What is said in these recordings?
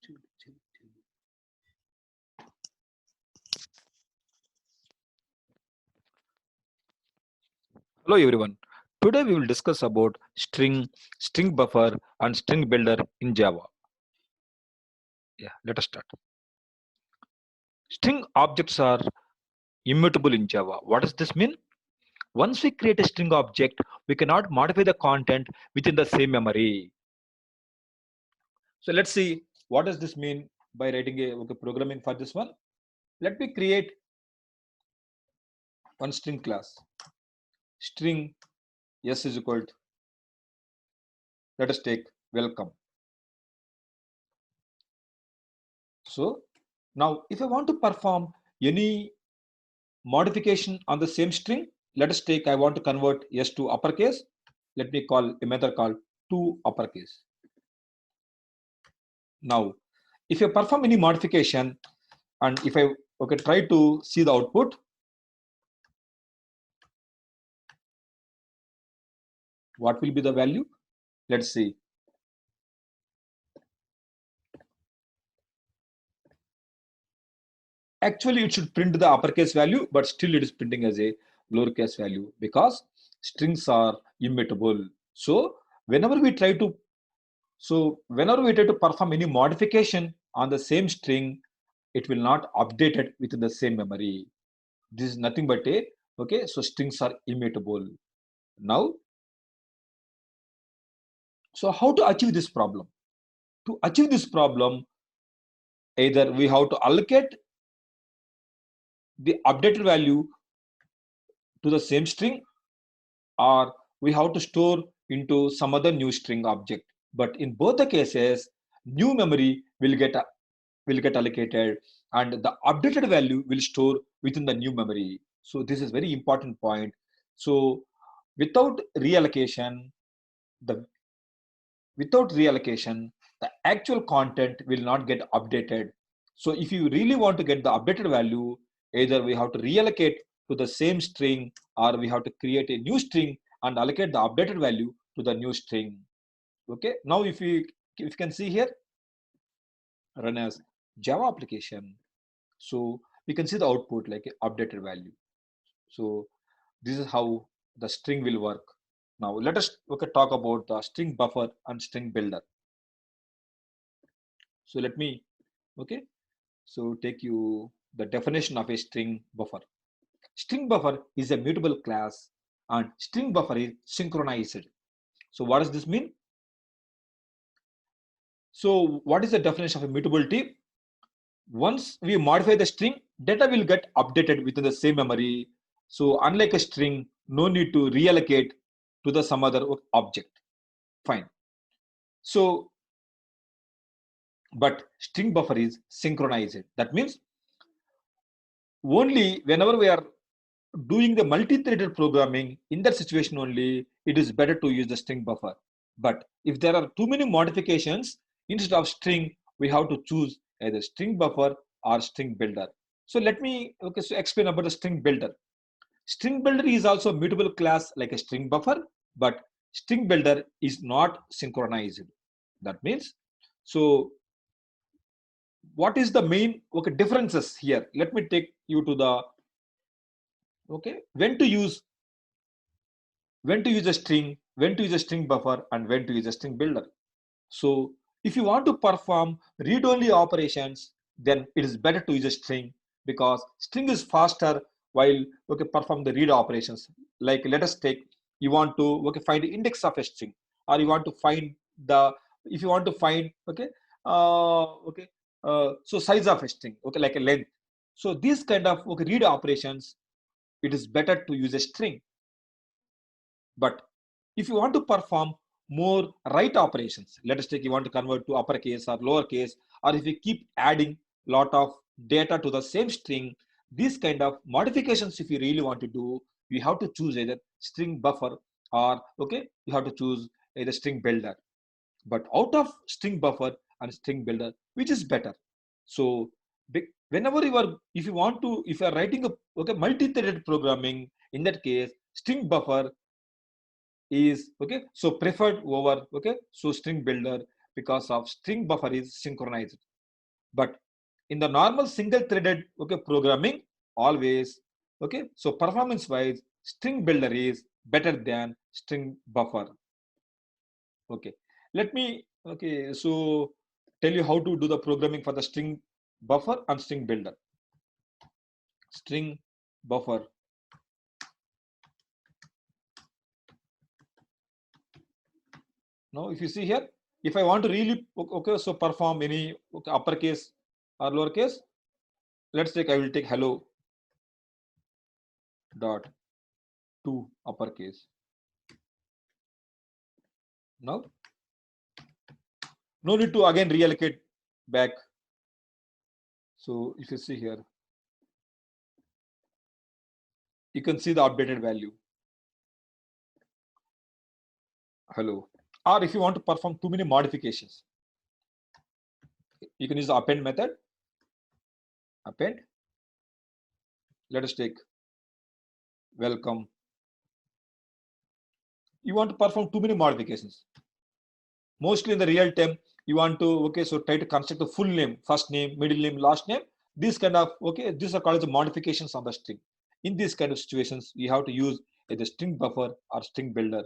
Hello everyone. Today we will discuss about string buffer and string builder in Java. Let us start. String objects are immutable in Java. What does this mean? Once we create a string object, we cannot modify the content within the same memory. So let's see what does this mean by writing a programming for this one. Let me create one string class. String s is equal to, let us take welcome. So now if I want to perform any modification on the same string, let us take, I want to convert s to uppercase. Let me call a method called to uppercase. Now if I perform any modification and if I try to see the output, what will be the value? Let's see. Actually it should print the uppercase value, but still it is printing as a lowercase value because strings are immutable. So whenever we try to perform any modification on the same string, it will not update it within the same memory. This is nothing but a so strings are immutable. Now, so how to achieve this problem? To achieve this problem, either we have to allocate the updated value to the same string, or we have to store into some other new string object. But in both the cases, new memory will get allocated and the updated value will store within the new memory. So this is very important point. So without reallocation, the actual content will not get updated. So if you really want to get the updated value, either we have to reallocate to the same string, or we have to create a new string and allocate the updated value to the new string. Okay, now if you can see here, run as Java application. So we can see the output like updated value. So this is how the string will work. Now let us talk about the string buffer and string builder. So let me take you the definition of a string buffer. String buffer is a mutable class and string buffer is synchronized. So what does this mean? So what is the definition of immutability? Once we modify the string, data will get updated within the same memory. So unlike a string, no need to reallocate to the some other object. Fine. So, but string buffer is synchronized. That means only whenever we are doing the multi-threaded programming, in that situation only, it is better to use the string buffer. But if there are too many modifications, instead of string, we have to choose either string buffer or string builder. So let me explain about the string builder. String builder is also a mutable class like a string buffer, but string builder is not synchronized. That means, so what is the main differences here? Let me take you to the when to use a string, when to use a string buffer, and when to use a string builder. So if you want to perform read-only operations, then it is better to use a string because string is faster while perform the read operations. Like let us take, you want to find the index of a string, or you want to find the, if you want to find so size of a string, like a length. So these kind of read operations, it is better to use a string. But if you want to perform more write operations, let us take, you want to convert to uppercase or lowercase, or if you keep adding lot of data to the same string, these kind of modifications, if you really want to do, you have to choose either string buffer or you have to choose either string builder. But out of string buffer and string builder, which is better? So whenever you are, if you want to, if you are writing a multi-threaded programming, in that case string buffer is so preferred over so string builder, because of string buffer is synchronized. But in the normal single-threaded programming, always so performance-wise, string builder is better than string buffer. Let me so tell you how to do the programming for the string buffer and string builder. String buffer. Now, if you see here, if I want to really so perform any uppercase or lowercase, let's take I will take hello dot to uppercase. Now, no need to again reallocate back. So if you see here, you can see the updated value. Hello. Or if you want to perform too many modifications, you can use the append method. Append. Let us take welcome. You want to perform too many modifications. Mostly in the real time, you want to so try to construct the full name, first name, middle name, last name. This kind of these are called the modifications on the string. In these kind of situations, you have to use either string buffer or string builder.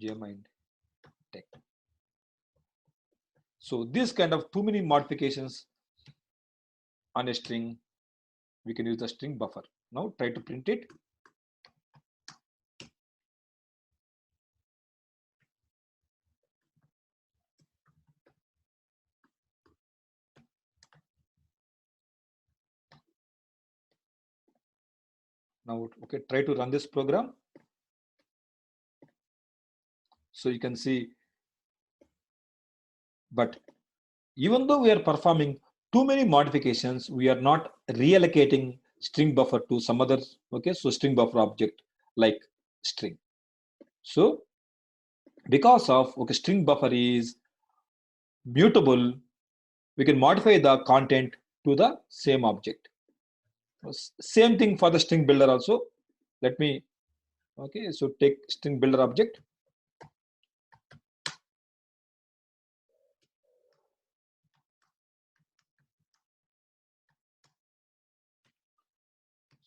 Gmind tech. So this kind of too many modifications on a string, we can use the string buffer. Now try to print it. Now try to run this program. So you can see, but even though we are performing too many modifications, we are not reallocating string buffer to some other so string buffer object like string. So because of string buffer is mutable, we can modify the content to the same object. Same thing for the string builder also. Let me so take string builder object.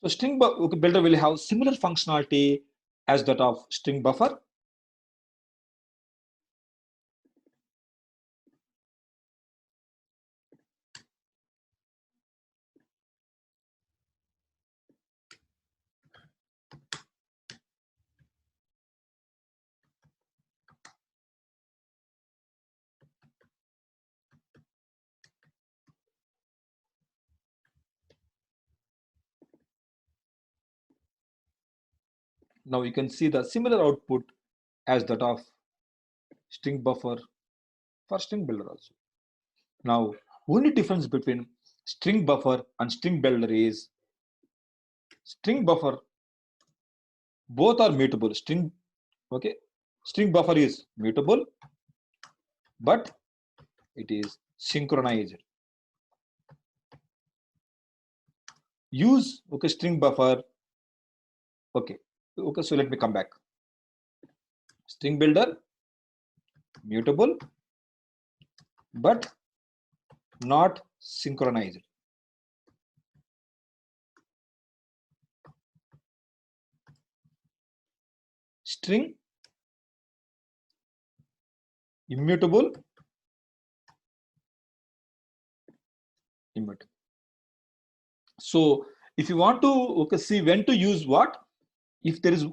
So string builder will have similar functionality as that of string buffer. Now you can see the similar output as that of string buffer for string builder also. Now, only difference between string buffer and string builder is string buffer, both are mutable. String buffer is mutable, but it is synchronized. Use string buffer. So let me come back. String builder, mutable, but not synchronized. String, immutable, immutable. So if you want to see when to use what, if there is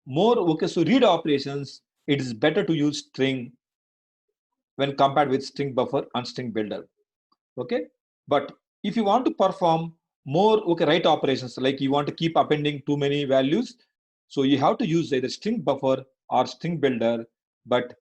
more so read operations, it is better to use string when compared with string buffer and string builder. But if you want to perform more write operations, like you want to keep appending too many values, so you have to use either string buffer or string builder. But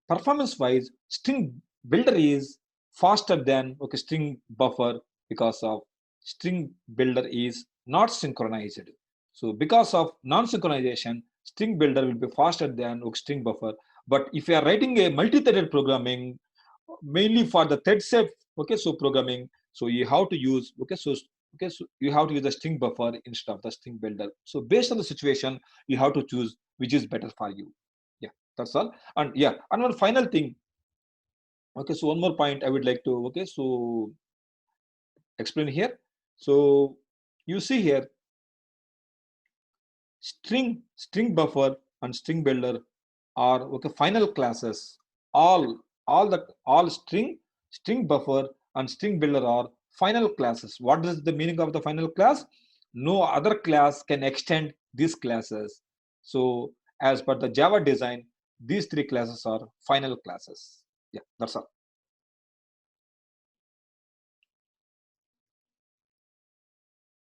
performance wise, string builder is faster than string buffer because of string builder is not synchronized. So because of non-synchronization, string builder will be faster than string buffer. But if you are writing a multi-threaded programming, mainly for the thread safe so programming, so you have to use so Okay, so you have to use the string buffer instead of the string builder. So based on the situation, you have to choose which is better for you. Yeah, that's all. And yeah, and one final thing. Okay, so one more point I would like to, okay, so explain here. So you see here, string buffer and string builder are okay final classes. All string buffer and string builder are final classes. What is the meaning of the final class? No other class can extend these classes. So as per the Java design, these three classes are final classes. Yeah, that's all.